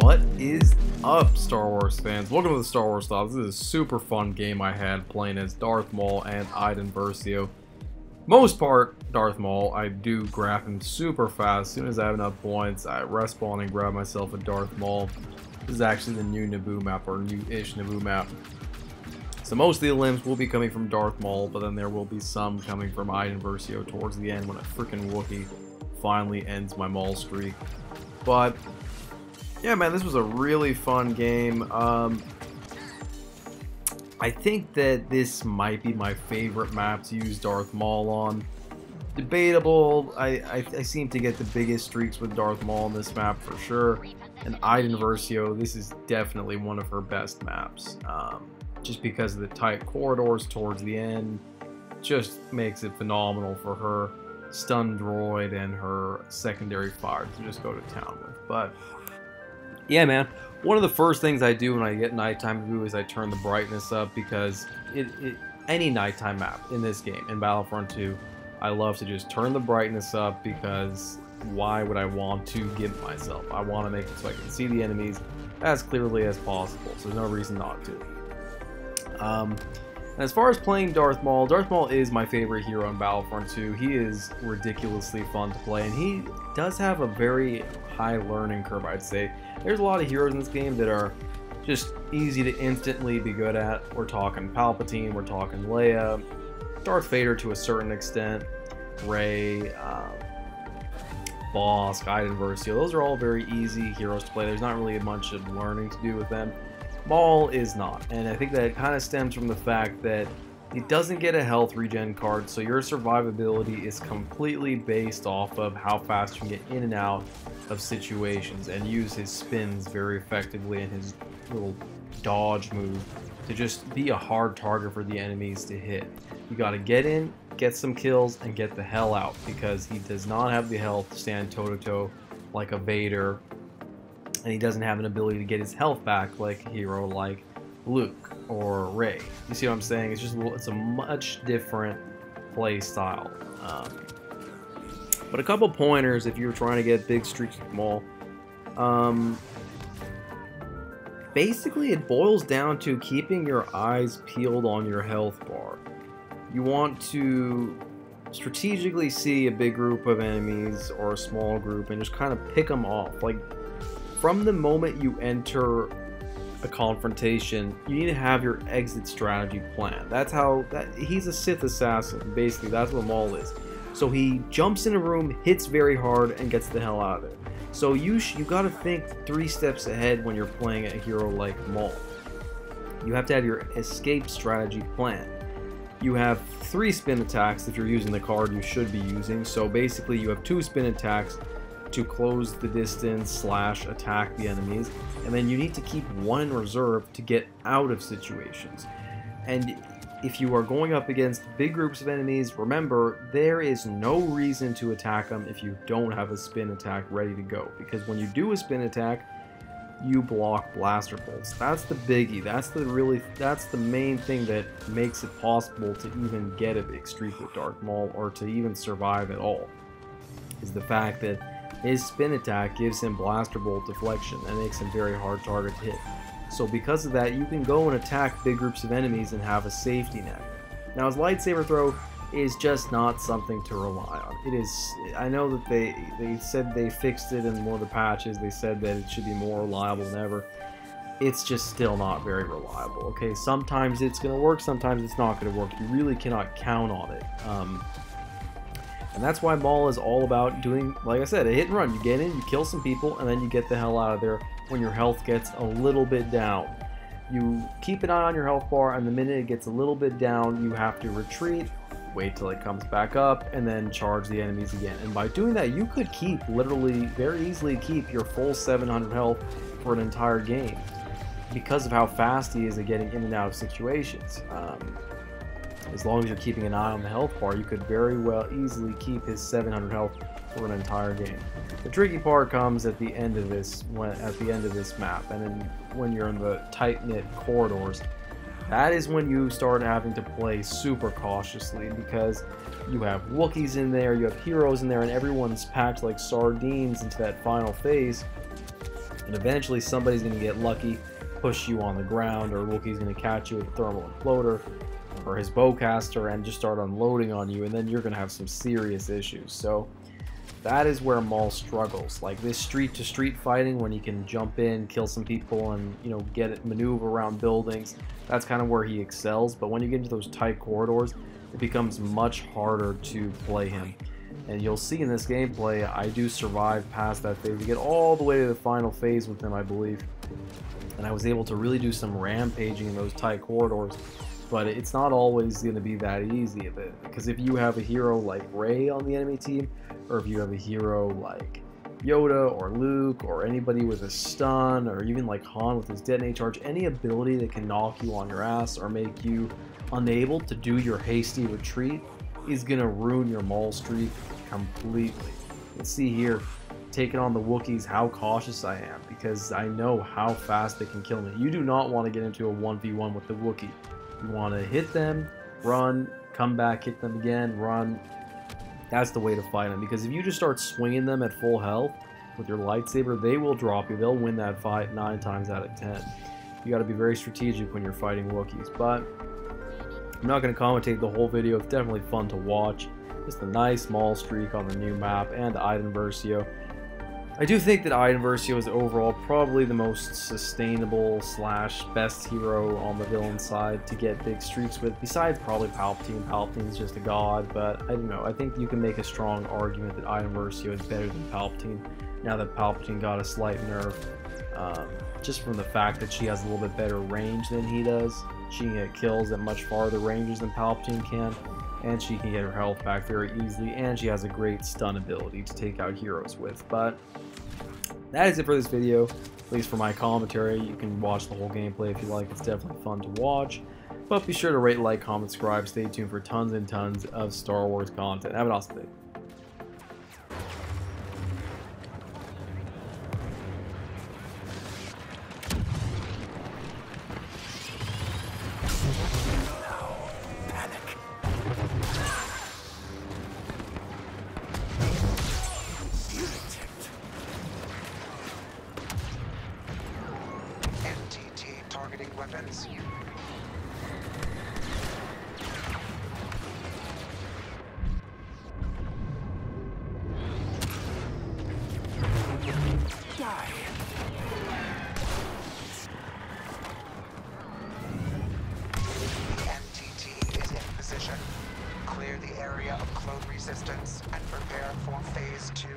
What is up, Star Wars fans? Welcome to the Star Wars Thoughts. This is a super fun game I had playing as Darth Maul and Iden Versio. Most part, Darth Maul, I do grab him super fast. As soon as I have enough points, I respawn and grab myself a Darth Maul. This is actually the new Naboo map, or new-ish Naboo map. So most of the limbs will be coming from Darth Maul, but then there will be some coming from Iden Versio towards the end when a freaking Wookiee finally ends my Maul streak. But yeah, man, this was a really fun game. I think that this might be my favorite map to use Darth Maul on. Debatable. I seem to get the biggest streaks with Darth Maul on this map for sure. And Iden Versio, this is definitely one of her best maps. Just because of the tight corridors towards the end, just makes it phenomenal for her stun droid and her secondary fire to just go to town with. But yeah, man, one of the first things I do when I get nighttime to do is I turn the brightness up, because any nighttime map in this game, in Battlefront 2, I love to just turn the brightness up, because why would I want to gimp myself? I want to make it so I can see the enemies as clearly as possible, so there's no reason not to. As far as playing Darth Maul is my favorite hero in Battlefront 2. He is ridiculously fun to play, and he does have a very high learning curve, I'd say. There's a lot of heroes in this game that are just easy to instantly be good at. We're talking Palpatine, we're talking Leia, Darth Vader to a certain extent, Rey, Bosk, Iden Versio. Those are all very easy heroes to play. There's not really much of learning to do with them. Maul is not, and I think that kind of stems from the fact that he doesn't get a health regen card, so your survivability is completely based off of how fast you can get in and out of situations, and use his spins very effectively and his little dodge move to just be a hard target for the enemies to hit. You gotta get in, get some kills, and get the hell out, because he does not have the health to stand toe-to-toe like a Vader, and he doesn't have an ability to get his health back like a hero like Luke or Rey. You see what I'm saying? It's just it's a much different play style. But a couple pointers if you're trying to get big streaks with Maul. Basically, it boils down to keeping your eyes peeled on your health bar. You want to strategically see a big group of enemies or a small group and just kind of pick them off. Like, from the moment you enter a confrontation, you need to have your exit strategy plan. That's how he's a Sith assassin, basically. That's what Maul is. So he jumps in a room, hits very hard, and gets the hell out of it. So you gotta think 3 steps ahead when you're playing a hero like Maul. You have to have your escape strategy plan. You have 3 spin attacks if you're using the card you should be using. So basically you have 2 spin attacks to close the distance / attack the enemies, and then you need to keep 1 in reserve to get out of situations. And if you are going up against big groups of enemies, remember, there is no reason to attack them if you don't have a spin attack ready to go, because when you do a spin attack, you block blaster bolts. That's the biggie. That's the main thing that makes it possible to even get a big streak with Darth Maul, or to even survive at all, is the fact that his spin attack gives him blaster bolt deflection and makes him very hard target to hit. So because of that, you can go and attack big groups of enemies and have a safety net. Now, his lightsaber throw is just not something to rely on. It is. I know that they said they fixed it in one of the patches. They said that it should be more reliable than ever. It's just still not very reliable. Okay, sometimes it's going to work, sometimes it's not going to work. You really cannot count on it. And that's why Maul is all about doing, like I said, a hit and run. You get in, you kill some people, and then you get the hell out of there when your health gets a little bit down. You keep an eye on your health bar, and the minute it gets a little bit down, you have to retreat, wait till it comes back up, and then charge the enemies again. And by doing that, you could literally, very easily keep your full 700 health for an entire game, because of how fast he is at getting in and out of situations. As long as you're keeping an eye on the health bar, you could very well easily keep his 700 health for an entire game. The tricky part comes at the end of this map, and then when you're in the tight-knit corridors. That is when you start having to play super cautiously, because you have Wookiees in there, you have heroes in there, and everyone's packed like sardines into that final phase. And eventually somebody's going to get lucky, push you on the ground, or Wookiee's going to catch you with a thermal imploder or his bowcaster and just start unloading on you, and then you're going to have some serious issues. So that is where Maul struggles. Like this street-to-street fighting, when he can jump in, kill some people, and get it, maneuver around buildings, that's kind of where he excels. But when you get into those tight corridors, it becomes much harder to play him. And you'll see in this gameplay, I do survive past that phase. We get all the way to the final phase with him, I believe. And I was able to really do some rampaging in those tight corridors. But it's not always going to be that easy, because if you have a hero like Rey on the enemy team, or if you have a hero like Yoda or Luke or anybody with a stun, or even like Han with his detonate charge, any ability that can knock you on your ass or make you unable to do your hasty retreat is going to ruin your Maul streak completely. Let's see here, taking on the Wookiees, how cautious I am, because I know how fast they can kill me. You do not want to get into a 1v1 with the Wookiee. You want to hit them, run, come back, hit them again, run. That's the way to fight them, because if you just start swinging them at full health with your lightsaber, they will drop you. They'll win that fight 9 times out of 10. You got to be very strategic when you're fighting Wookiees. But I'm not going to commentate the whole video. It's definitely fun to watch. Just a nice Maul streak on the new map, and Iden Versio. I do think that Iden Versio is overall probably the most sustainable / best hero on the villain side to get big streaks with, besides probably Palpatine. Palpatine's just a god, but I don't know. I think you can make a strong argument that Iden Versio is better than Palpatine, now that Palpatine got a slight nerf. Just from the fact that she has a little bit better range than he does. She can get kills at much farther ranges than Palpatine can, and she can get her health back very easily, and she has a great stun ability to take out heroes with. But that is it for this video, at least for my commentary. You can watch the whole gameplay if you like. It's definitely fun to watch. But be sure to rate, like, comment, subscribe. Stay tuned for tons and tons of Star Wars content. Have an awesome day. Targeting weapons. Die. The MTT is in position. Clear the area of clone resistance and prepare for phase 2.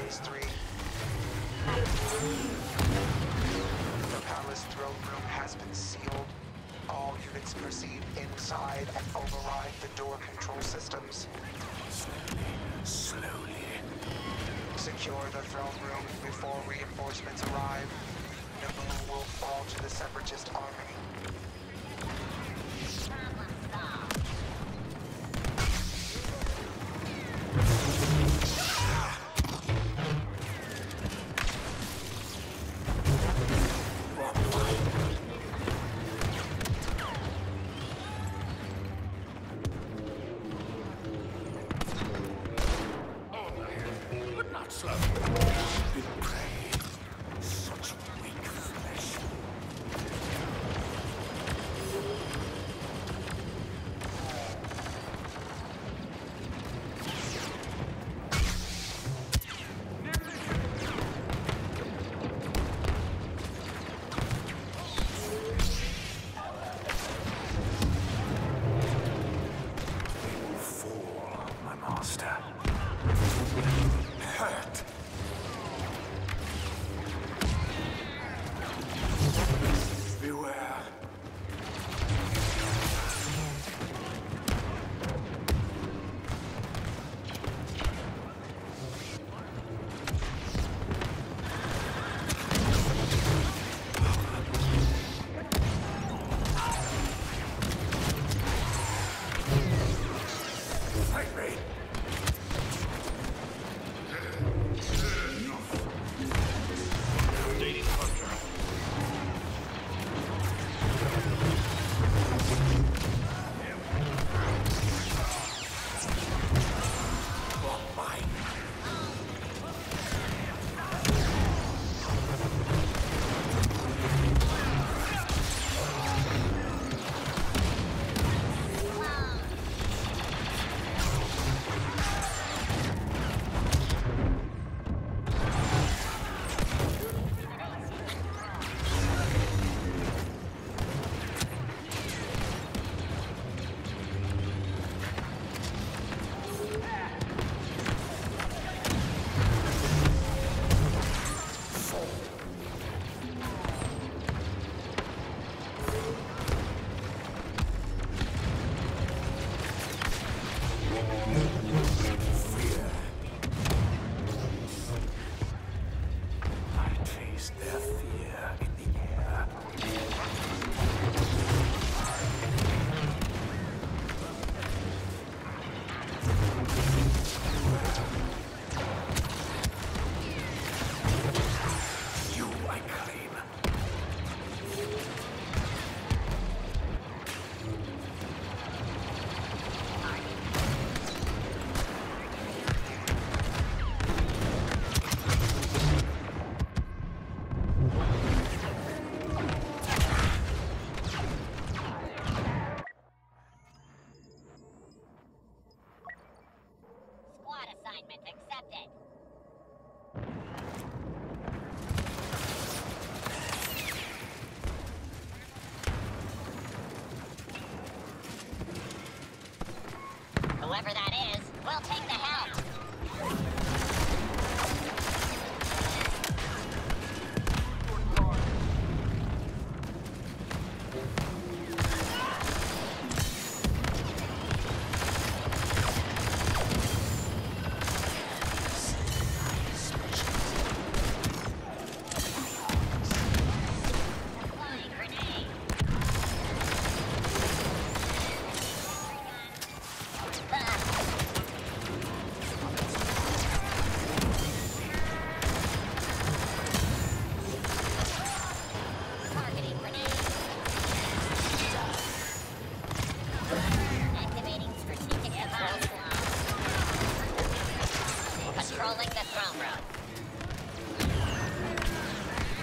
Phase 3. The palace throne room has been sealed. All units proceed inside and override the door control systems. Slowly. Secure the throne room before reinforcements arrive. Naboo will fall to the Separatist army. Whoever that is, we'll take the help. Controlling the throne room.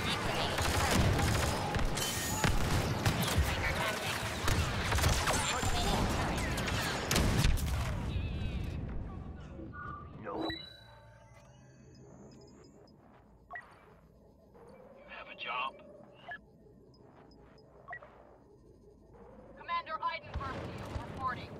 Activating trigger tactic. Activating turret. No. Have a job? Commander Iden reporting.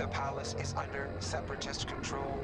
The palace is under separatist control.